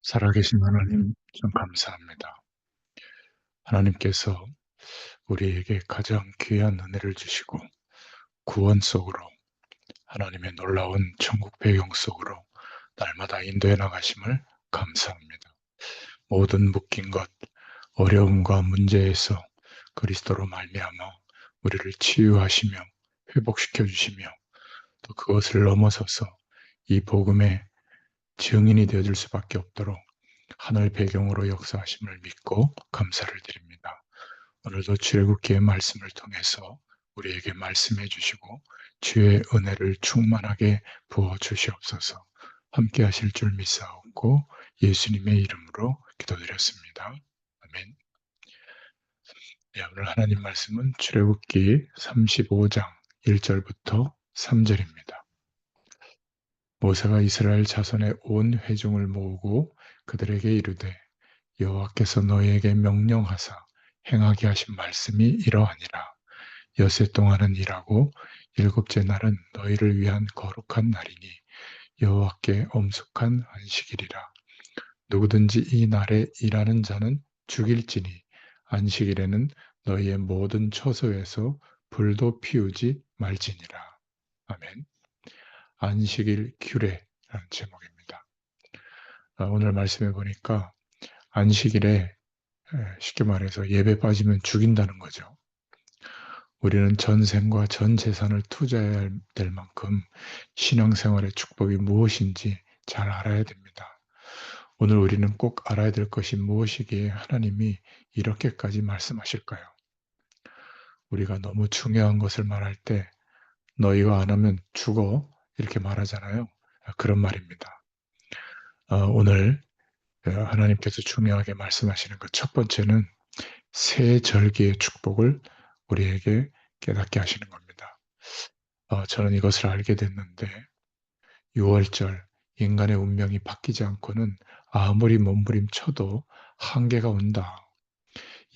살아계신 하나님, 참 감사합니다. 하나님께서 우리에게 가장 귀한 은혜를 주시고 구원 속으로 하나님의 놀라운 천국 배경 속으로 날마다 인도해 나가심을 감사합니다. 모든 묶인 것, 어려움과 문제에서 그리스도로 말미암아 우리를 치유하시며 회복시켜 주시며 또 그것을 넘어서서 이 복음의 증인이 되어줄 수밖에 없도록 하늘 배경으로 역사하심을 믿고 감사를 드립니다. 오늘도 출애굽기의 말씀을 통해서 우리에게 말씀해 주시고 주의 은혜를 충만하게 부어 주시옵소서. 함께 하실 줄 믿사옵고 예수님의 이름으로 기도드렸습니다. 아멘. 네, 오늘 하나님 말씀은 출애굽기 35장 1절부터 3절입니다. 모세가 이스라엘 자손의 온 회중을 모으고 그들에게 이르되 여호와께서 너희에게 명령하사 행하게 하신 말씀이 이러하니라. 엿새 동안은 일하고 일곱째 날은 너희를 위한 거룩한 날이니 여호와께 엄숙한 안식일이라. 누구든지 이 날에 일하는 자는 죽일지니 안식일에는 너희의 모든 처소에서 불도 피우지 말지니라. 아멘. 안식일 규례라는 제목입니다. 오늘 말씀해 보니까 안식일에 쉽게 말해서 예배 빠지면 죽인다는 거죠. 우리는 전생과 전 재산을 투자해야 될 만큼 신앙생활의 축복이 무엇인지 잘 알아야 됩니다. 오늘 우리는 꼭 알아야 될 것이 무엇이기에 하나님이 이렇게까지 말씀하실까요? 우리가 너무 중요한 것을 말할 때 너희가 안 하면 죽어 이렇게 말하잖아요. 그런 말입니다. 오늘 하나님께서 중요하게 말씀하시는 것 첫 번째는 새 절기의 축복을 우리에게 깨닫게 하시는 겁니다. 저는 이것을 알게 됐는데 6월절 인간의 운명이 바뀌지 않고는 아무리 몸부림쳐도 한계가 온다.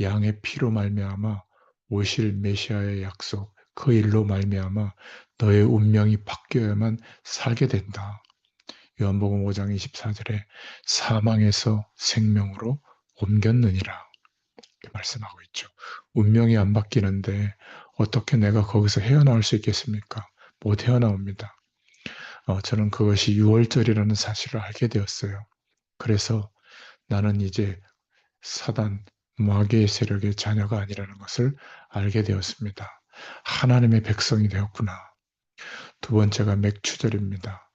양의 피로 말미암아 오실 메시아의 약속 그 일로 말미암아 너의 운명이 바뀌어야만 살게 된다. 요한복음 5장 24절에 사망에서 생명으로 옮겼느니라. 이렇게 말씀하고 있죠. 운명이 안 바뀌는데 어떻게 내가 거기서 헤어나올 수 있겠습니까? 못 헤어나옵니다. 저는 그것이 6월절이라는 사실을 알게 되었어요. 그래서 나는 이제 사단, 마귀의 세력의 자녀가 아니라는 것을 알게 되었습니다. 하나님의 백성이 되었구나. 두 번째가 맥추절입니다.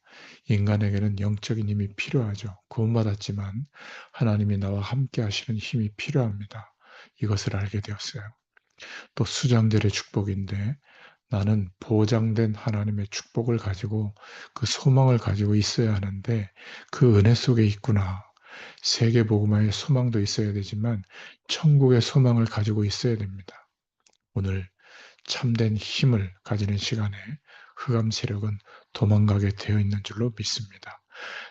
인간에게는 영적인 힘이 필요하죠. 구원받았지만 하나님이 나와 함께 하시는 힘이 필요합니다. 이것을 알게 되었어요. 또 수장절의 축복인데 나는 보장된 하나님의 축복을 가지고 그 소망을 가지고 있어야 하는데 그 은혜 속에 있구나. 세계복음화의 소망도 있어야 되지만 천국의 소망을 가지고 있어야 됩니다. 오늘 참된 힘을 가지는 시간에 흑암 세력은 도망가게 되어 있는 줄로 믿습니다.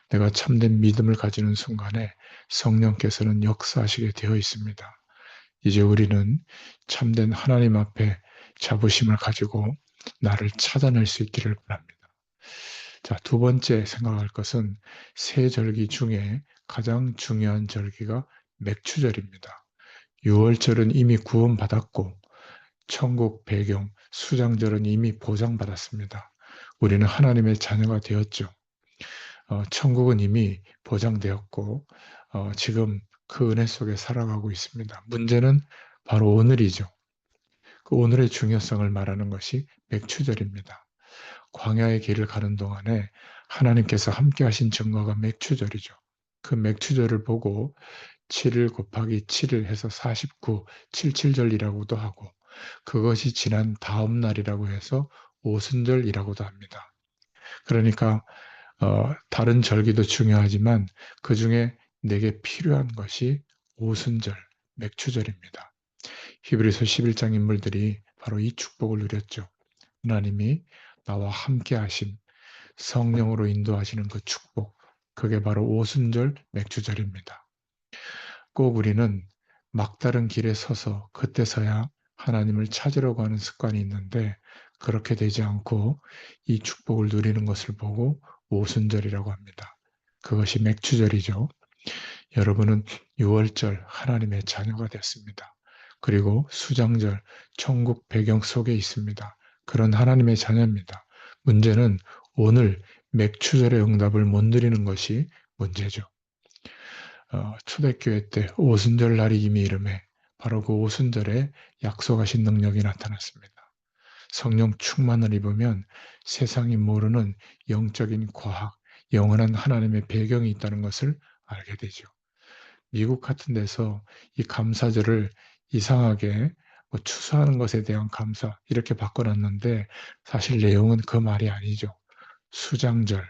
내가 참된 믿음을 가지는 순간에 성령께서는 역사하시게 되어 있습니다. 이제 우리는 참된 하나님 앞에 자부심을 가지고 나를 찾아낼 수 있기를 바랍니다. 자, 두 번째 생각할 것은 세 절기 중에 가장 중요한 절기가 맥추절입니다. 6월절은 이미 구원받았고 천국 배경, 수장절은 이미 보장받았습니다. 우리는 하나님의 자녀가 되었죠. 천국은 이미 보장되었고 지금 그 은혜 속에 살아가고 있습니다. 문제는 바로 오늘이죠. 그 오늘의 중요성을 말하는 것이 맥추절입니다. 광야의 길을 가는 동안에 하나님께서 함께 하신 증거가 맥추절이죠. 그 맥추절을 보고 7일 곱하기 7일 해서 49, 77절이라고도 하고 그것이 지난 다음 날이라고 해서 오순절이라고도 합니다. 그러니까 다른 절기도 중요하지만 그 중에 내게 필요한 것이 오순절, 맥추절입니다. 히브리서 11장 인물들이 바로 이 축복을 누렸죠. 하나님이 나와 함께 하심, 성령으로 인도하시는 그 축복, 그게 바로 오순절 맥주절입니다. 꼭 우리는 막다른 길에 서서 그때서야 하나님을 찾으려고 하는 습관이 있는데 그렇게 되지 않고 이 축복을 누리는 것을 보고 오순절이라고 합니다. 그것이 맥주절이죠. 여러분은 유월절 하나님의 자녀가 됐습니다. 그리고 수장절 천국 배경 속에 있습니다. 그런 하나님의 자녀입니다. 문제는 오늘 맥추절의 응답을 못 누리는 것이 문제죠. 초대교회 때 오순절 날이 이미 이름에 바로 그 오순절에 약속하신 능력이 나타났습니다. 성령 충만을 입으면 세상이 모르는 영적인 과학, 영원한 하나님의 배경이 있다는 것을 알게 되죠. 미국 같은 데서 이 감사절을 이상하게 뭐 추수하는 것에 대한 감사 이렇게 바꿔놨는데 사실 내용은 그 말이 아니죠. 수장절,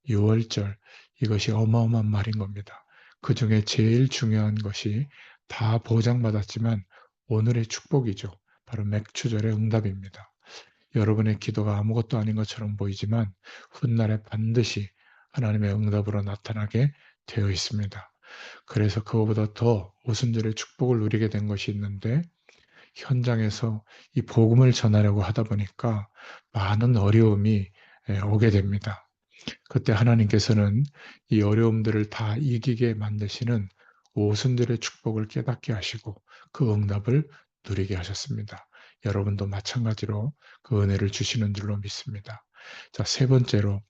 유월절 이것이 어마어마한 말인 겁니다. 그 중에 제일 중요한 것이 다 보장받았지만 오늘의 축복이죠. 바로 맥추절의 응답입니다. 여러분의 기도가 아무것도 아닌 것처럼 보이지만 훗날에 반드시 하나님의 응답으로 나타나게 되어 있습니다. 그래서 그거보다 더 오순절의 축복을 누리게 된 것이 있는데 현장에서 이 복음을 전하려고 하다 보니까 많은 어려움이 오게 됩니다. 그때 하나님께서는 이 어려움들을 다 이기게 만드시는 오순절의 축복을 깨닫게 하시고 그 응답을 누리게 하셨습니다. 여러분도 마찬가지로 그 은혜를 주시는 줄로 믿습니다. 자, 세 번째로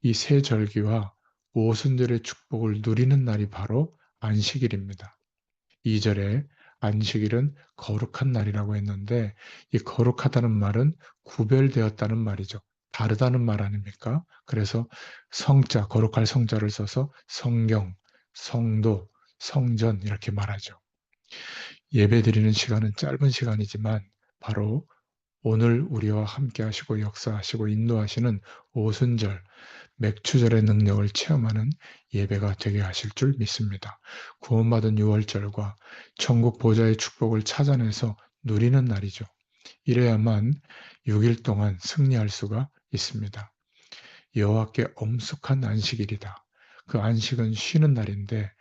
이 세 절기와 오순절의 축복을 누리는 날이 바로 안식일입니다. 2절에 안식일은 거룩한 날이라고 했는데 이 거룩하다는 말은 구별되었다는 말이죠. 다르다는 말 아닙니까? 그래서 성자, 거룩할 성자를 써서 성경, 성도, 성전 이렇게 말하죠. 예배 드리는 시간은 짧은 시간이지만 바로 오늘 우리와 함께 하시고 역사하시고 인도하시는 오순절, 맥추절의 능력을 체험하는 예배가 되게 하실 줄 믿습니다. 구원받은 유월절과 천국 보좌의 축복을 찾아내서 누리는 날이죠. 이래야만 6일 동안 승리할 수가 있습니다. 여호와께 엄숙한 안식일이다. 그 안식은 쉬는 날인데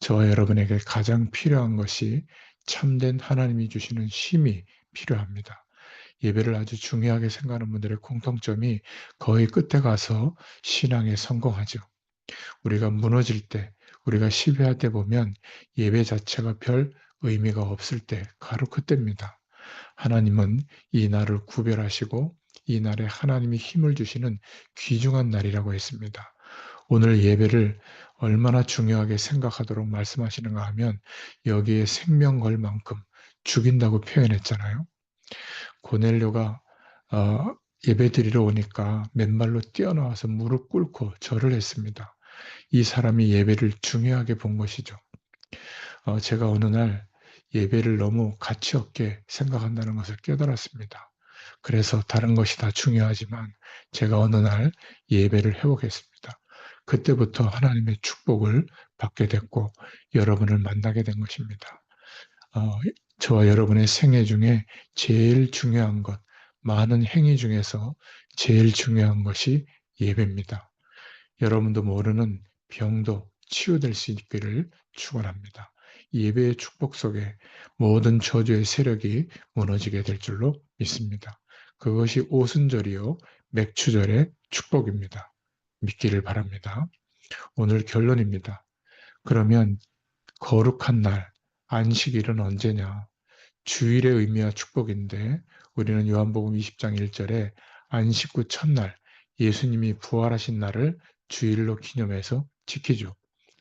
저와 여러분에게 가장 필요한 것이 참된 하나님이 주시는 쉼이 필요합니다. 예배를 아주 중요하게 생각하는 분들의 공통점이 거의 끝에 가서 신앙에 성공하죠. 우리가 무너질 때, 우리가 실패할 때 보면 예배 자체가 별 의미가 없을 때 바로 그때입니다. 하나님은 이 날을 구별하시고 이 날에 하나님이 힘을 주시는 귀중한 날이라고 했습니다. 오늘 예배를 얼마나 중요하게 생각하도록 말씀하시는가 하면 여기에 생명 걸 만큼 죽인다고 표현했잖아요. 고넬료가 예배드리러 오니까 맨발로 뛰어나와서 무릎 꿇고 절을 했습니다. 이 사람이 예배를 중요하게 본 것이죠. 제가 어느 날 예배를 너무 가치 없게 생각한다는 것을 깨달았습니다. 그래서 다른 것이 다 중요하지만 제가 어느 날 예배를 회복했습니다. 그때부터 하나님의 축복을 받게 됐고 여러분을 만나게 된 것입니다. 어, 저와 여러분의 생애 중에 제일 중요한 것, 많은 행위 중에서 제일 중요한 것이 예배입니다. 여러분도 모르는 병도 치유될 수 있기를 축원합니다. 예배의 축복 속에 모든 저주의 세력이 무너지게 될 줄로 믿습니다. 그것이 오순절이요 맥추절의 축복입니다. 믿기를 바랍니다. 오늘 결론입니다. 그러면 거룩한 날, 안식일은 언제냐? 주일의 의미와 축복인데 우리는 요한복음 20장 1절에 안식 후 첫날 예수님이 부활하신 날을 주일로 기념해서 지키죠.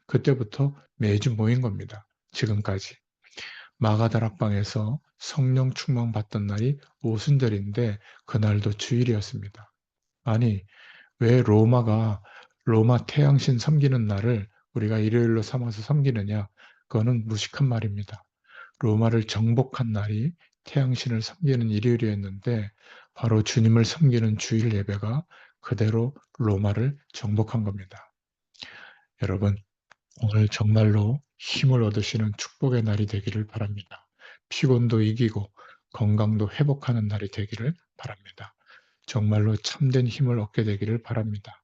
그때부터 매주 모인 겁니다. 지금까지. 마가다락방에서 성령 충만 받던 날이 오순절인데 그날도 주일이었습니다. 아니, 왜 로마 태양신 섬기는 날을 우리가 일요일로 삼아서 섬기느냐? 그거는 무식한 말입니다. 로마를 정복한 날이 태양신을 섬기는 일요일이었는데 바로 주님을 섬기는 주일 예배가 그대로 로마를 정복한 겁니다. 여러분, 오늘 정말로 힘을 얻으시는 축복의 날이 되기를 바랍니다. 피곤도 이기고 건강도 회복하는 날이 되기를 바랍니다. 정말로 참된 힘을 얻게 되기를 바랍니다.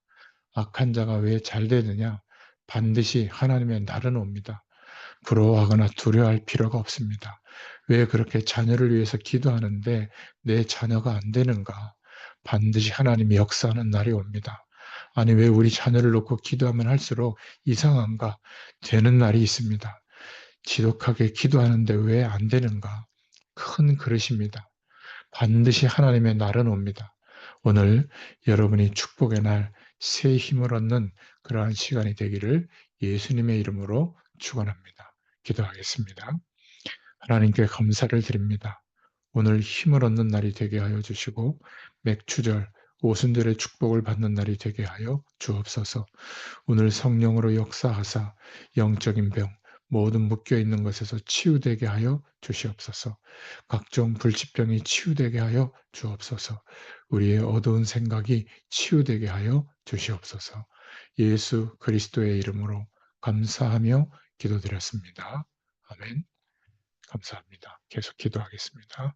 악한 자가 왜 잘 되느냐? 반드시 하나님의 날은 옵니다. 부러워하거나 두려워할 필요가 없습니다. 왜 그렇게 자녀를 위해서 기도하는데 내 자녀가 안 되는가? 반드시 하나님이 역사하는 날이 옵니다. 아니, 왜 우리 자녀를 놓고 기도하면 할수록 이상한가? 되는 날이 있습니다. 지독하게 기도하는데 왜 안 되는가? 큰 그릇입니다. 반드시 하나님의 날은 옵니다. 오늘 여러분이 축복의 날, 새 힘을 얻는 그러한 시간이 되기를 예수님의 이름으로 축원합니다. 기도하겠습니다. 하나님께 감사를 드립니다. 오늘 힘을 얻는 날이 되게 하여 주시고 맥주절, 오순절의 축복을 받는 날이 되게 하여 주옵소서. 오늘 성령으로 역사하사 영적인 병, 모든 묶여 있는 것에서 치유되게 하여 주시옵소서. 각종 불치병이 치유되게 하여 주옵소서. 우리의 어두운 생각이 치유되게 하여 주시옵소서. 예수 그리스도의 이름으로 감사하며 기도드렸습니다. 아멘. 감사합니다. 계속 기도하겠습니다.